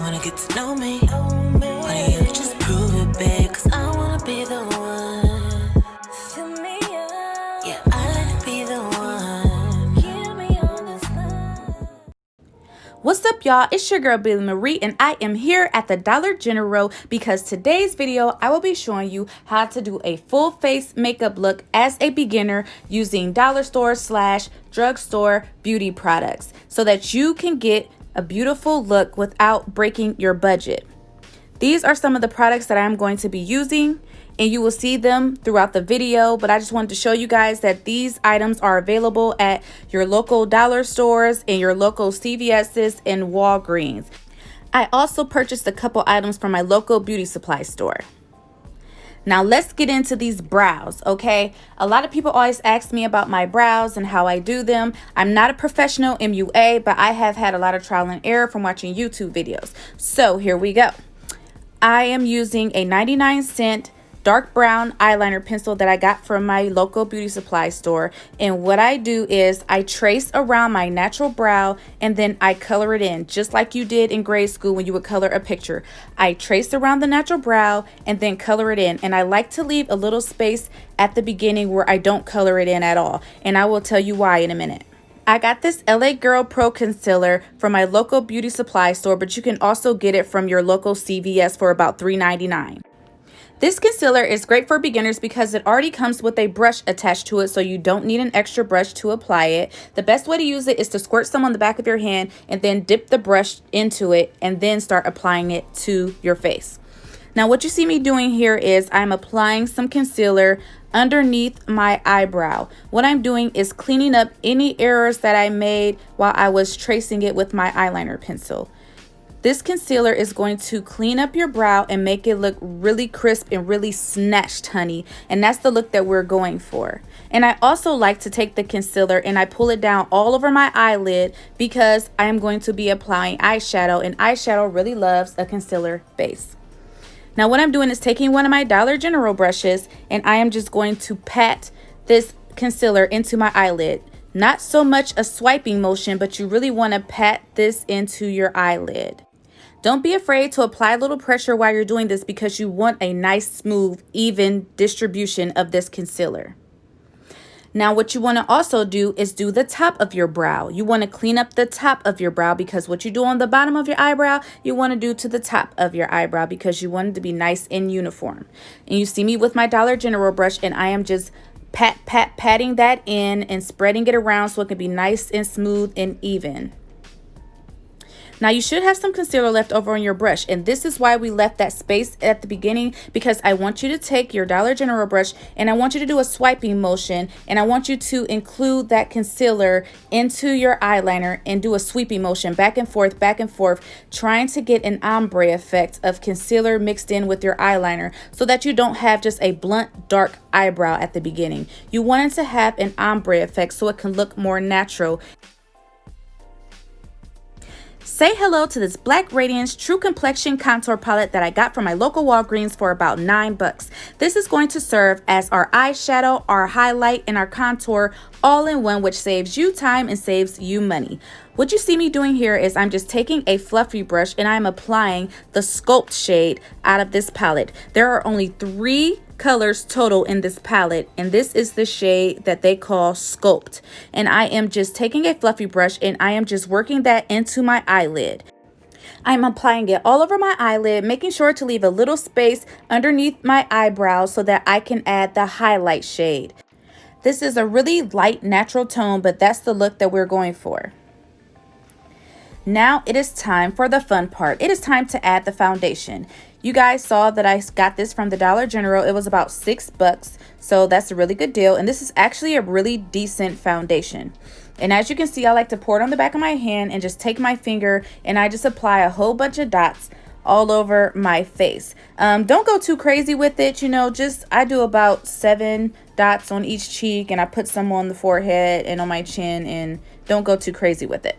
wanna get to know me. Why don't you just prove it, babe? Cause I wanna be the one. Fill me up. Yeah, I like to be the one. Hear me on this line. What's up, y'all? It's your girl Billy Marie, and I am here at the Dollar General because today's video I will be showing you how to do a full face makeup look as a beginner using dollar store / drugstore beauty products so that you can get a beautiful look without breaking your budget. These are some of the products that I'm going to be using, and you will see them throughout the video, but I just wanted to show you guys that these items are available at your local dollar stores and your local CVS's and Walgreens. I also purchased a couple items from my local beauty supply store. Now let's get into these brows, okay? A lot of people always ask me about my brows and how I do them. I'm not a professional MUA, but I have had a lot of trial and error from watching YouTube videos. So here we go. I am using a 99-cent dark brown eyeliner pencil that I got from my local beauty supply store. And what I do is I trace around my natural brow and then I color it in, just like you did in grade school when you would color a picture. I trace around the natural brow and then color it in. And I like to leave a little space at the beginning where I don't color it in at all. And I will tell you why in a minute. I got this LA Girl Pro Concealer from my local beauty supply store, but you can also get it from your local CVS for about $3.99. This concealer is great for beginners because it already comes with a brush attached to it, so you don't need an extra brush to apply it. The best way to use it is to squirt some on the back of your hand and then dip the brush into it and then start applying it to your face. Now what you see me doing here is I'm applying some concealer underneath my eyebrow. What I'm doing is cleaning up any errors that I made while I was tracing it with my eyeliner pencil. This concealer is going to clean up your brow and make it look really crisp and really snatched, honey. And that's the look that we're going for. And I also like to take the concealer and I pull it down all over my eyelid because I am going to be applying eyeshadow, and eyeshadow really loves a concealer base. Now what I'm doing is taking one of my Dollar General brushes and I am just going to pat this concealer into my eyelid. Not so much a swiping motion, but you really want to pat this into your eyelid. Don't be afraid to apply a little pressure while you're doing this because you want a nice, smooth, even distribution of this concealer. Now what you want to also do is do the top of your brow. You want to clean up the top of your brow because what you do on the bottom of your eyebrow, you want to do to the top of your eyebrow because you want it to be nice and uniform. And you see me with my Dollar General brush and I am just patting that in and spreading it around so it can be nice and smooth and even. Now you should have some concealer left over on your brush, and this is why we left that space at the beginning, because I want you to take your Dollar General brush and I want you to do a swiping motion, and I want you to include that concealer into your eyeliner and do a sweeping motion back and forth, trying to get an ombre effect of concealer mixed in with your eyeliner so that you don't have just a blunt dark eyebrow at the beginning. You want it to have an ombre effect so it can look more natural. Say hello to this Black Radiance True Complexion Contour Palette that I got from my local Walgreens for about $9. This is going to serve as our eyeshadow, our highlight, and our contour all in one, which saves you time and saves you money. What you see me doing here is I'm just taking a fluffy brush and I'm applying the Sculpt shade out of this palette. There are only 3 colors total in this palette, and this is the shade that they call Sculpt. And I am just taking a fluffy brush and I am just working that into my eyelid. I'm applying it all over my eyelid, making sure to leave a little space underneath my eyebrows so that I can add the highlight shade. This is a really light natural tone, but that's the look that we're going for. Now it is time for the fun part. It is time to add the foundation. You guys saw that I got this from the Dollar General. It was about $6, so that's a really good deal. And this is actually a really decent foundation. And as you can see, I like to pour it on the back of my hand and just take my finger and I just apply a whole bunch of dots all over my face. Don't go too crazy with it, you know, I do about 7 dots on each cheek and I put some on the forehead and on my chin, and don't go too crazy with it.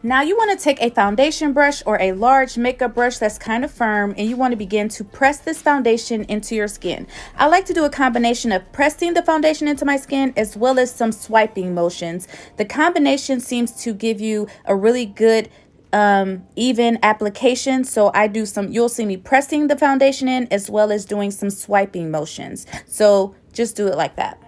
Now you want to take a foundation brush or a large makeup brush that's kind of firm, and you want to begin to press this foundation into your skin. I like to do a combination of pressing the foundation into my skin as well as some swiping motions. The combination seems to give you a really good even application. So I do you'll see me pressing the foundation in as well as doing some swiping motions. So just do it like that.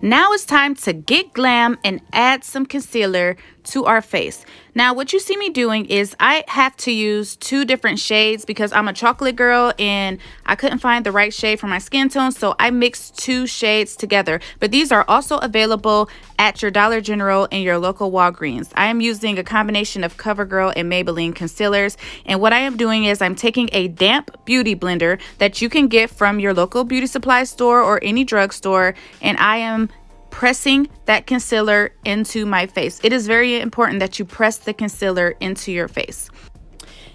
Now it's time to get glam and add some concealer to our face. Now what you see me doing is I have to use 2 different shades because I'm a chocolate girl and I couldn't find the right shade for my skin tone, so I mixed 2 shades together. But these are also available at your Dollar General and your local Walgreens. I am using a combination of Covergirl and Maybelline concealers, and what I am doing is I'm taking a damp beauty blender that you can get from your local beauty supply store or any drugstore, and I am pressing that concealer into my face. It is very important that you press the concealer into your face.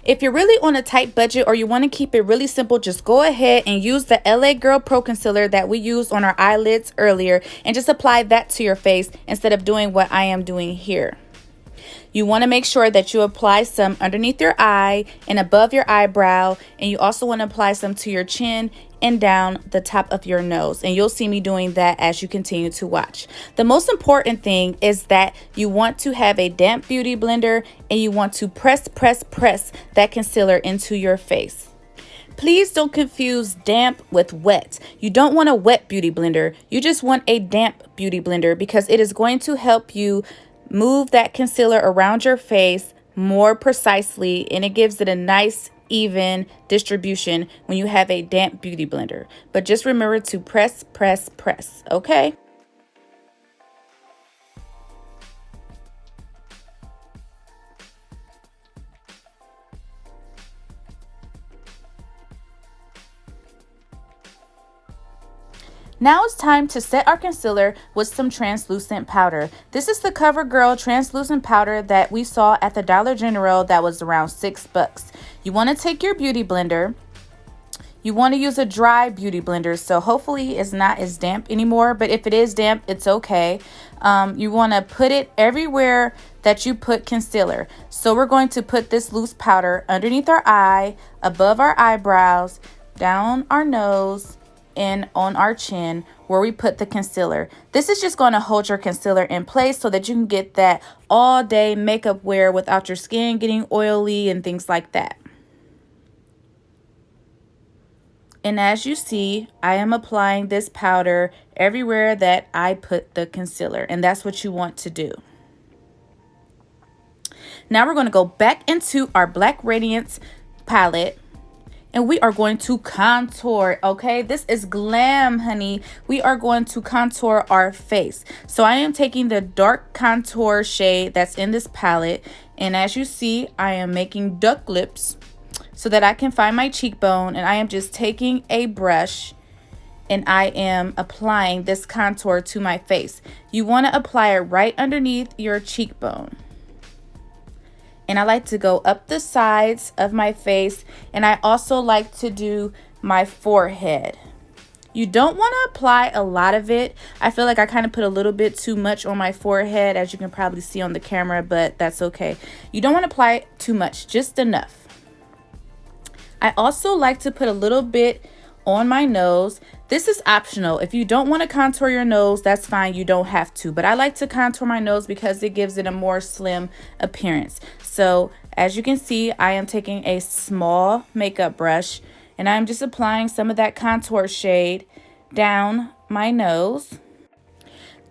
If you're really on a tight budget or you want to keep it really simple, just go ahead and use the LA Girl Pro Concealer that we used on our eyelids earlier and just apply that to your face instead of doing what I am doing here. You want to make sure that you apply some underneath your eye and above your eyebrow, and you also want to apply some to your chin and down the top of your nose, and you'll see me doing that as you continue to watch. The most important thing is that you want to have a damp beauty blender and you want to press that concealer into your face. Please don't confuse damp with wet. You don't want a wet beauty blender. You just want a damp beauty blender because it is going to help you move that concealer around your face more precisely, and it gives it a nice even distribution when you have a damp beauty blender. But just remember to press, okay? Now it's time to set our concealer with some translucent powder. This is the Covergirl translucent powder that we saw at the Dollar General that was around $6. You want to take your beauty blender. You want to use a dry beauty blender, so hopefully it's not as damp anymore, but if it is damp, it's okay. You want to put it everywhere that you put concealer. So we're going to put this loose powder underneath our eye, above our eyebrows, down our nose, and on our chin where we put the concealer. This is just going to hold your concealer in place so that you can get that all day makeup wear without your skin getting oily and things like that. And as you see, I am applying this powder everywhere that I put the concealer, and that's what you want to do. Now we're going to go back into our Black Radiance palette, and we are going to contour, okay? This is glam, honey. We are going to contour our face. So I am taking the dark contour shade that's in this palette, and as you see, I am making duck lips so that I can find my cheekbone, and I am just taking a brush and I am applying this contour to my face. You want to apply it right underneath your cheekbone. And I like to go up the sides of my face, and I also like to do my forehead. You don't want to apply a lot of it. I feel like I kind of put a little bit too much on my forehead, as you can probably see on the camera, but that's okay. You don't want to apply too much, just enough. I also like to put a little bit on my nose. This is optional. If you don't want to contour your nose, that's fine. You don't have to. But I like to contour my nose because it gives it a more slim appearance. So as you can see, I am taking a small makeup brush and I'm just applying some of that contour shade down my nose.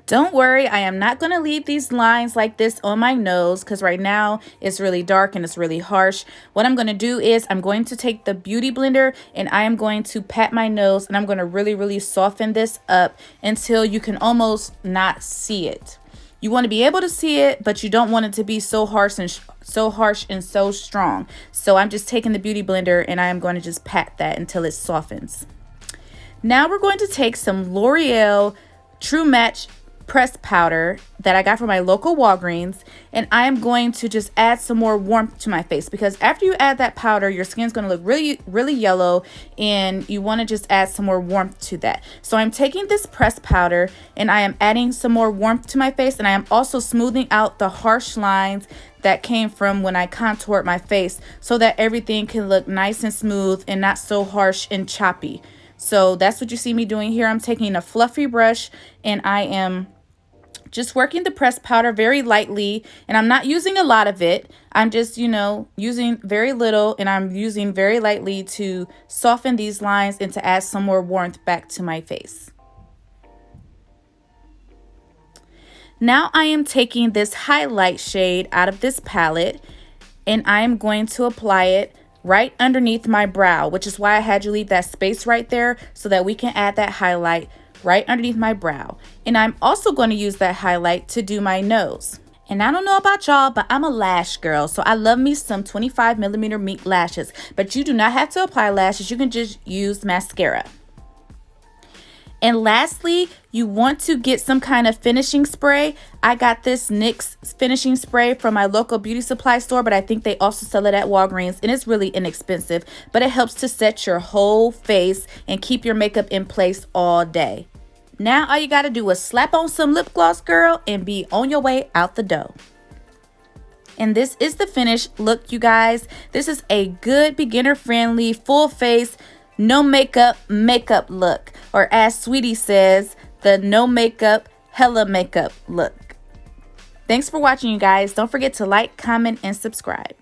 Don't worry, I am not going to leave these lines like this on my nose because right now it's really dark and it's really harsh. What I'm going to do is I'm going to take the beauty blender and I am going to pat my nose, and I'm going to really soften this up until you can almost not see it. You want to be able to see it, but you don't want it to be so harsh and so strong. So I'm just taking the beauty blender and I am going to just pat that until it softens. Now we're going to take some L'Oreal True Match pressed powder that I got from my local Walgreens, and I'm going to just add some more warmth to my face because after you add that powder, your skin's going to look really yellow, and you want to just add some more warmth to that. So I'm taking this pressed powder and I am adding some more warmth to my face, and I am also smoothing out the harsh lines that came from when I contoured my face so that everything can look nice and smooth and not so harsh and choppy. So that's what you see me doing here. I'm taking a fluffy brush and I am Just working the pressed powder very lightly, and I'm not using a lot of it. I'm just, you know, using very little, and I'm using very lightly to soften these lines and to add some more warmth back to my face. Now I am taking this highlight shade out of this palette, and I am going to apply it right underneath my brow, which is why I had you leave that space right there so that we can add that highlight right underneath my brow. And I'm also going to use that highlight to do my nose. And I don't know about y'all, but I'm a lash girl, so I love me some 25mm mink lashes. But you do not have to apply lashes, you can just use mascara. And lastly, you want to get some kind of finishing spray. I got this NYX finishing spray from my local beauty supply store, but I think they also sell it at Walgreens, and it's really inexpensive, but it helps to set your whole face and keep your makeup in place all day. Now all you gotta do is slap on some lip gloss, girl, and be on your way out the door. And this is the finished look, you guys. This is a good beginner-friendly, full face, no makeup look, or as Sweetie says, the no makeup hella makeup look. Thanks for watching, you guys. Don't forget to like, comment, and subscribe.